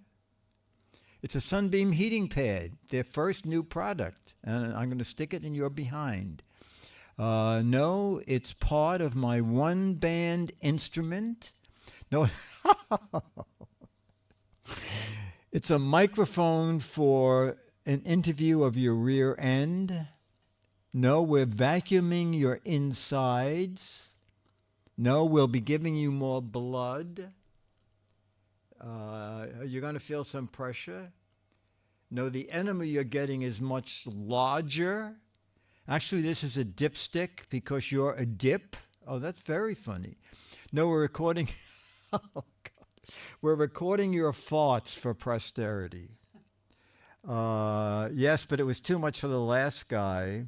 It's a Sunbeam heating pad, their first new product, and I'm going to stick it in your behind. No, it's part of my one-band instrument. No, it's a microphone for an interview of your rear end. No, we're vacuuming your insides. No, we'll be giving you more blood. You're going to feel some pressure. No, the enema you're getting is much larger. Actually, this is a dipstick because you're a dip. Oh, that's very funny. No, we're recording. Oh, God. We're recording your farts for posterity. Yes, but it was too much for the last guy.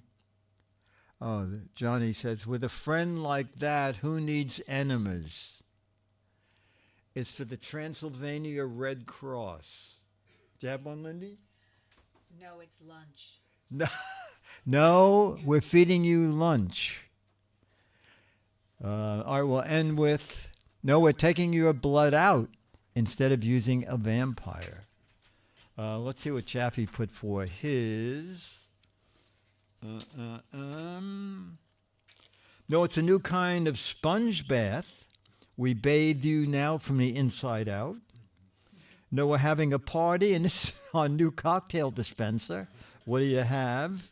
Oh, Johnny says, with a friend like that, who needs enemas? It's for the Transylvania Red Cross. Do you have one, Lindy? No, it's lunch. No, no, we're feeding you lunch. All right, we'll end with, no, we're taking your blood out instead of using a vampire. Let's see what Chaffee put for his. No, it's a new kind of sponge bath. We bathe you now from the inside out. No, we're having a party, and this is our new cocktail dispenser. What do you have?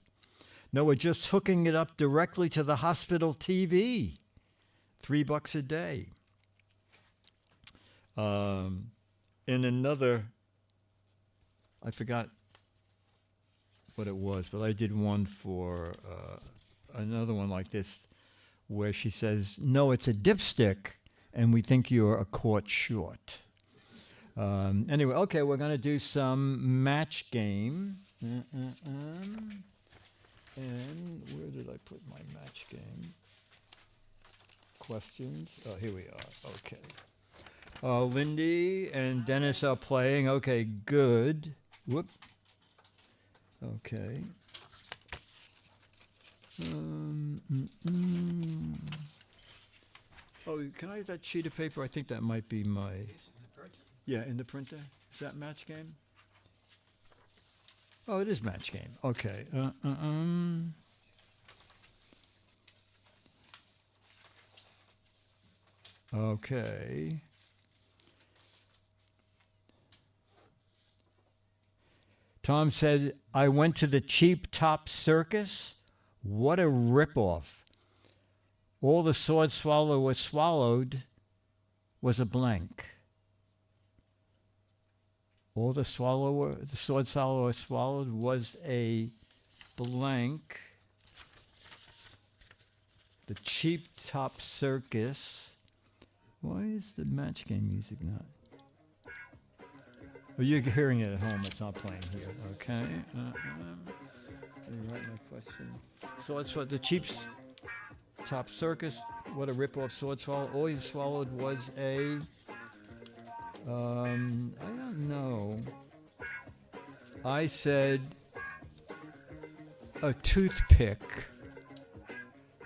No, we're just hooking it up directly to the hospital TV. $3 a day. In another, I forgot what it was, but I did one for another one like this where she says, no, it's a dipstick, and we think you're a quart short. Anyway, okay, we're going to do some match game. And where did I put my match game? Questions? Oh, here we are. Okay. Lindy and Dennis are playing. Okay, good. Whoop. Okay. Oh, can I have that sheet of paper? I think that might be my... Yeah, in the printer. Is that match game? Oh, it is match game. Okay. Okay. Tom said, I went to the Cheap Top Circus. What a ripoff. All the sword swallower was swallowed was a blank. All the sword swallower swallowed was a blank. The Cheap Top Circus. Why is the match game music not? Oh, you're hearing it at home. It's not playing here. Okay. Can you write my question? So the Cheap Top Circus. What a rip-off sword swallow. All he swallowed was a... I don't know. I said a toothpick,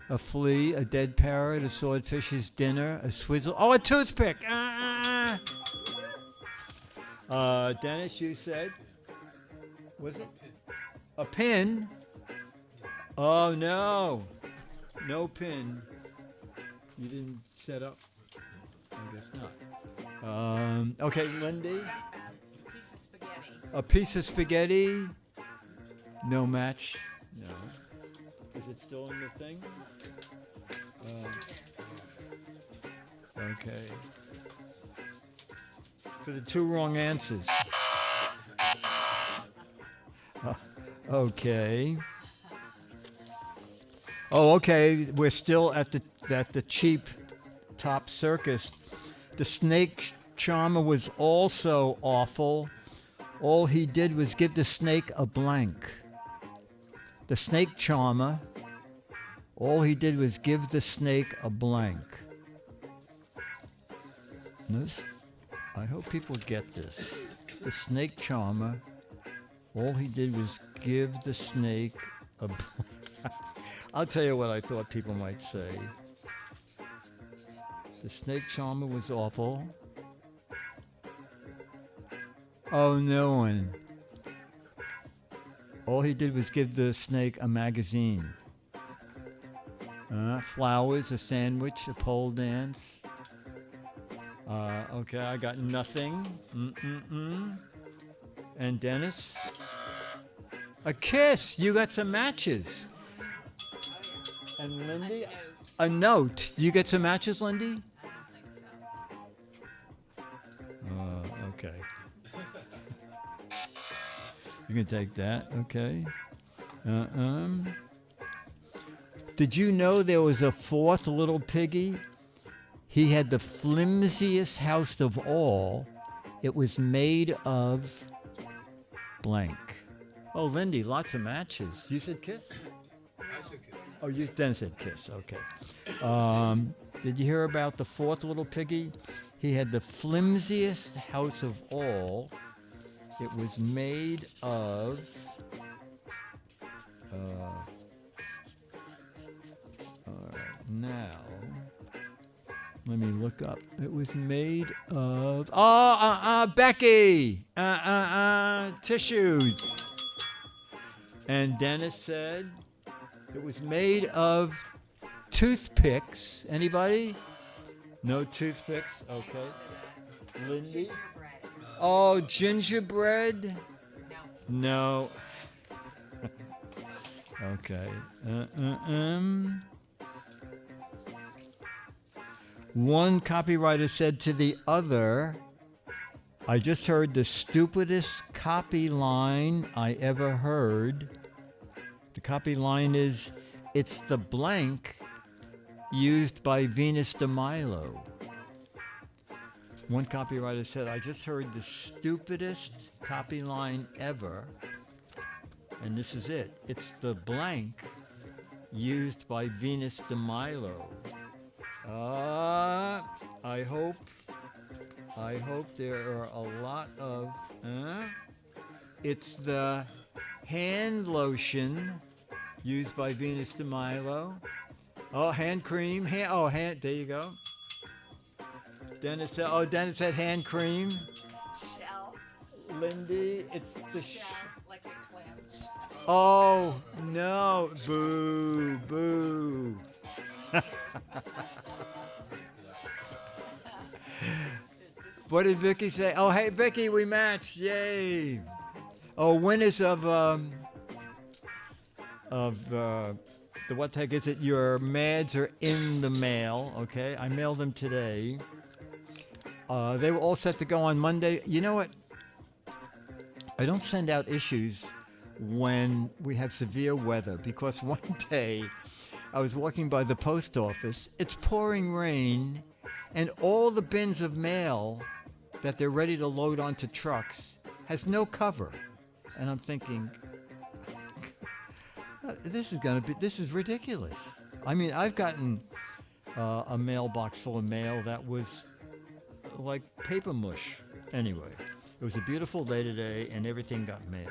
a flea, a dead parrot, a swordfish's dinner, a swizzle. Oh, a toothpick! Dennis, you said? Was it? A pin? Oh, no. No pin. You didn't set up? I guess not. Okay, Lindy? A piece of spaghetti. A piece of spaghetti? No match? No. Is it still in the thing? Okay. For the two wrong answers. Okay. Oh, okay. We're still at the Cheap Top Circus. The snake charmer was also awful. All he did was give the snake a blank. The snake charmer, all he did was give the snake a blank. This, I hope people get this. The snake charmer, all he did was give the snake a blank. I'll tell you what I thought people might say. The snake charmer was awful. Oh, no one. All he did was give the snake a magazine. Flowers, a sandwich, a pole dance. Okay, I got nothing. And Dennis? A kiss. You got some matches. And Lindy? A note. Do you get some matches, Lindy? Okay. You can take that. Okay. Did you know there was a fourth little piggy? He had the flimsiest house of all. It was made of blank. Oh, Lindy, lots of matches. You said kiss? I said kiss. Oh, you then said kiss. Okay. Did you hear about the fourth little piggy? He had the flimsiest house of all. It was made of... now, let me look up. It was made of... Becky! Tissues. And Dennis said it was made of toothpicks. Anybody? No toothpicks? Okay. Lindy? Gingerbread. Oh, gingerbread? No. No. Okay. One copywriter said to the other, I just heard the stupidest copy line I ever heard. The copy line is, it's the blank used by Venus de Milo. One copywriter said, I just heard the stupidest copy line ever. And this is it. It's the blank used by Venus de Milo. I hope there are a lot of... It's the hand lotion used by Venus de Milo. Oh, hand cream. Hand. There you go. Dennis said hand cream. Shell. Lindy, it's the... Shell, like a clam shell. Oh, no. Boo, boo. What did Vicky say? Oh, hey, Vicky, we matched. Yay. Oh, winners of the what the heck is it? Your mads are in the mail. Okay, I mailed them today. They were all set to go on Monday. You know what? I don't send out issues when we have severe weather because one day I was walking by the post office. It's pouring rain, and all the bins of mail that they're ready to load onto trucks has no cover. And I'm thinking, this is ridiculous. I mean, I've gotten a mailbox full of mail that was like paper mush. Anyway, it was a beautiful day today, and everything got mailed.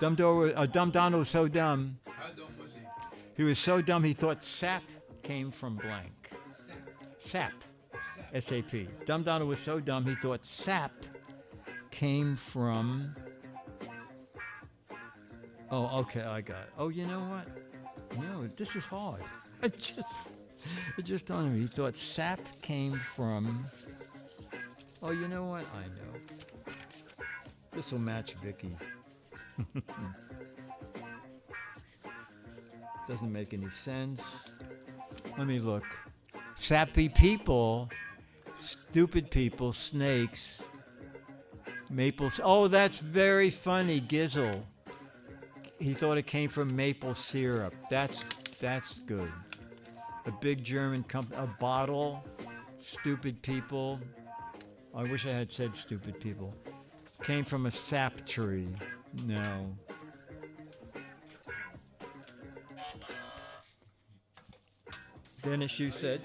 Dumb Donald was so dumb. How dumb was he? He was so dumb he thought sap came from blank. Sap. Sap. S-A-P. Dumb Donald was so dumb he thought sap came from... Oh, okay, I got it. Oh, you know what? No, this is hard. It just dawned on me. He thought sap came from... Oh, you know what? I know. This will match Vicky. Doesn't make any sense. Let me look. Sappy people, stupid people, snakes, maples. Oh, that's very funny, Gizzle. He thought it came from maple syrup. That's good. A big German company, a bottle, stupid people. I wish I had said stupid people. Came from a sap tree. No. Dennis, you said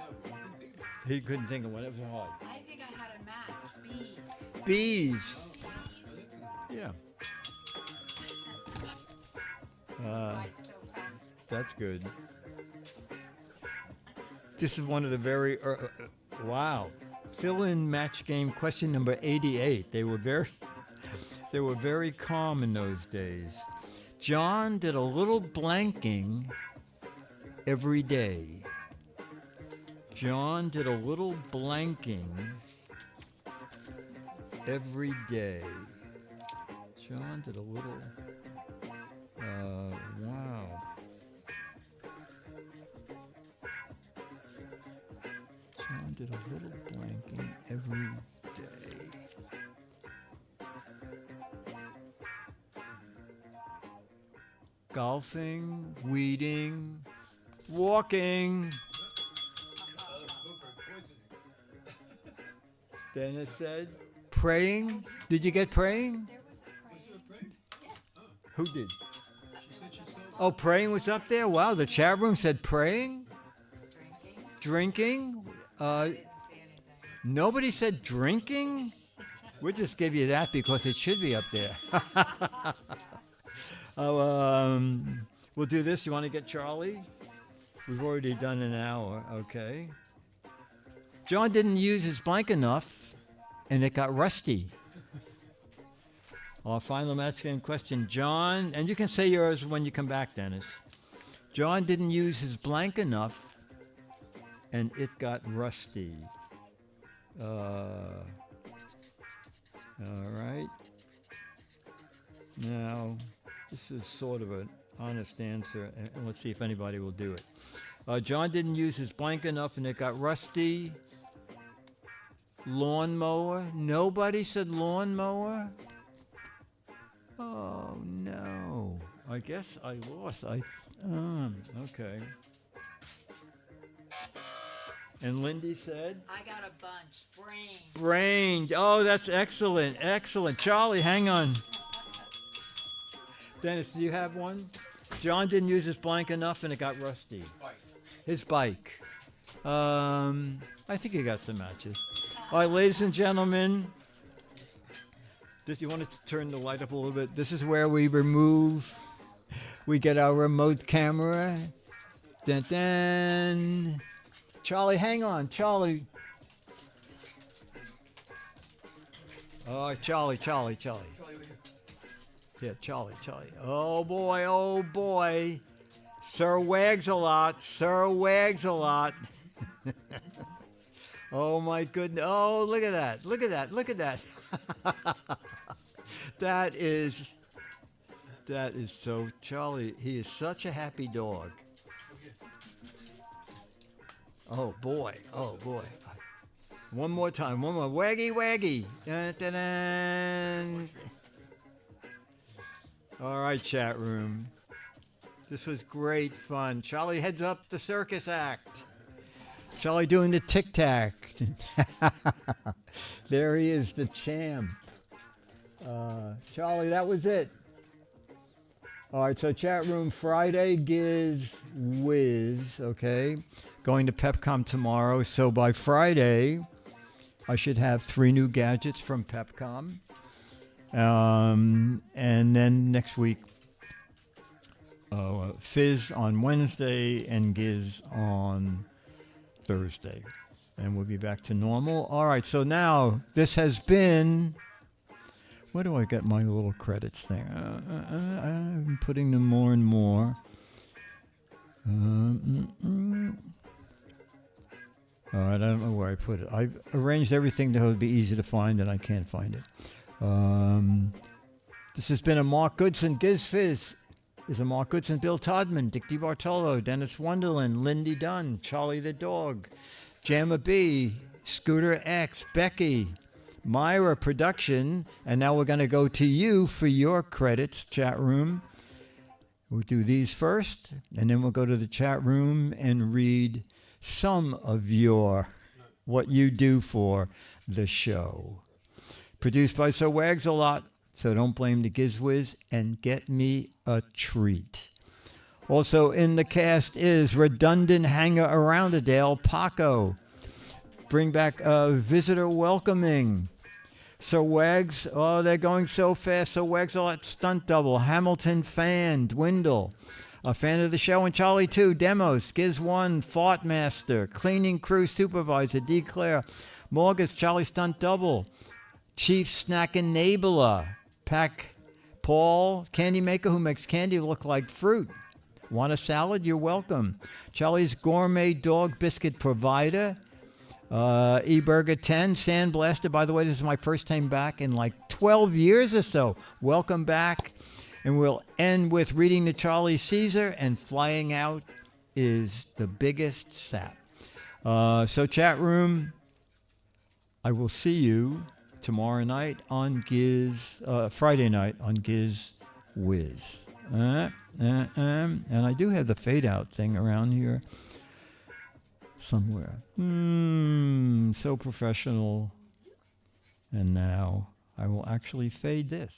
he couldn't think of one. It was hard. I think I had a match. Bees. Bees. Bees. Yeah. Why it's so fast. That's good. This is one of the very Wow. Fill-in match game question number 88. They were very calm in those days. John did a little blanking every day. John did a little blanking every day. John did a little. Wow. John did a little blanking every day. Golfing, weeding, walking. Then it said praying. Did you get praying? There was a praying. Who did? She said she saw Oh, praying was up there? Wow, the chat room said praying? Drinking? Didn't say anything. Nobody said drinking? We'll just give you that because it should be up there. We'll do this. You want to get Charlie? We've already done an hour. Okay. John didn't use his blank enough, and it got rusty. Our final match game question. John, and you can say yours when you come back, Dennis. John didn't use his blank enough, and it got rusty. All right. Now, this is sort of an honest answer, and let's see if anybody will do it. John didn't use his blank enough, and it got rusty. Lawnmower. Nobody said lawnmower. Oh no! I guess I lost. Okay. And Lindy said? I got a bunch. Brain. Brain. Oh, that's excellent. Excellent. Charlie, hang on. Dennis, do you have one? John didn't use his blank enough and it got rusty. bike. His bike. I think he got some matches. All right, ladies and gentlemen. You want to turn the light up a little bit? This is where we get our remote camera. Dun, dun. Charlie, hang on. Charlie. Oh, Charlie. Charlie, right here. Yeah, Charlie. Oh, boy. Sir wags a lot. Oh, my goodness. Oh, look at that. That is so, Charlie, he is such a happy dog. Oh, boy. One more time. Waggy. Dun, dun, dun. All right, chat room. This was great fun. Charlie heads up the circus act. Charlie doing the tic-tac. There he is, the champ. Charlie, that was it. All right, so chat room Friday, Giz Wiz, okay? Going to Pepcom tomorrow. So by Friday, I should have 3 new gadgets from Pepcom. And then next week, Fizz on Wednesday and Giz on Thursday. And we'll be back to normal. All right, so now this has been... Where do I get my little credits thing? I'm putting them more and more. All right, I don't know where I put it. I've arranged everything to be easy to find, and I can't find it. This has been a Mark Goodson. Giz Fiz is a Mark Goodson, Bill Todman, Dick DeBartolo, Dennis Wonderland, Lindy Dunn, Charlie the Dog, Jamma B, Scooter X, Becky, Myra Production, and now we're going to go to you for your credits, chat room. We'll do these first, and then we'll go to the chat room and read some of what you do for the show. Produced by So Wags a Lot, so don't blame the Gizwiz, and get me a treat. Also in the cast is redundant hanger around Adele, Paco. Bring back visitor welcoming. So Wags, they're going so fast. So Wags a Lot stunt double. Hamilton fan, Dwindle. A fan of the show, and Charlie 2, Demos, Giz 1, Fart Master, Cleaning Crew Supervisor, D. Claire, Morgus, Charlie Stunt Double, Chief Snack Enabler, Pack Paul, Candy Maker, who makes candy look like fruit. Want a salad? You're welcome. Charlie's Gourmet Dog Biscuit Provider, eBurger 10, Sandblaster. By the way, this is my first time back in like 12 years or so. Welcome back. And we'll end with Reading to Charlie Caesar, and Flying Out is the biggest sap. So chat room, I will see you tomorrow night on Friday night on Giz Wiz. And I do have the fade out thing around here somewhere. So professional. And now I will actually fade this.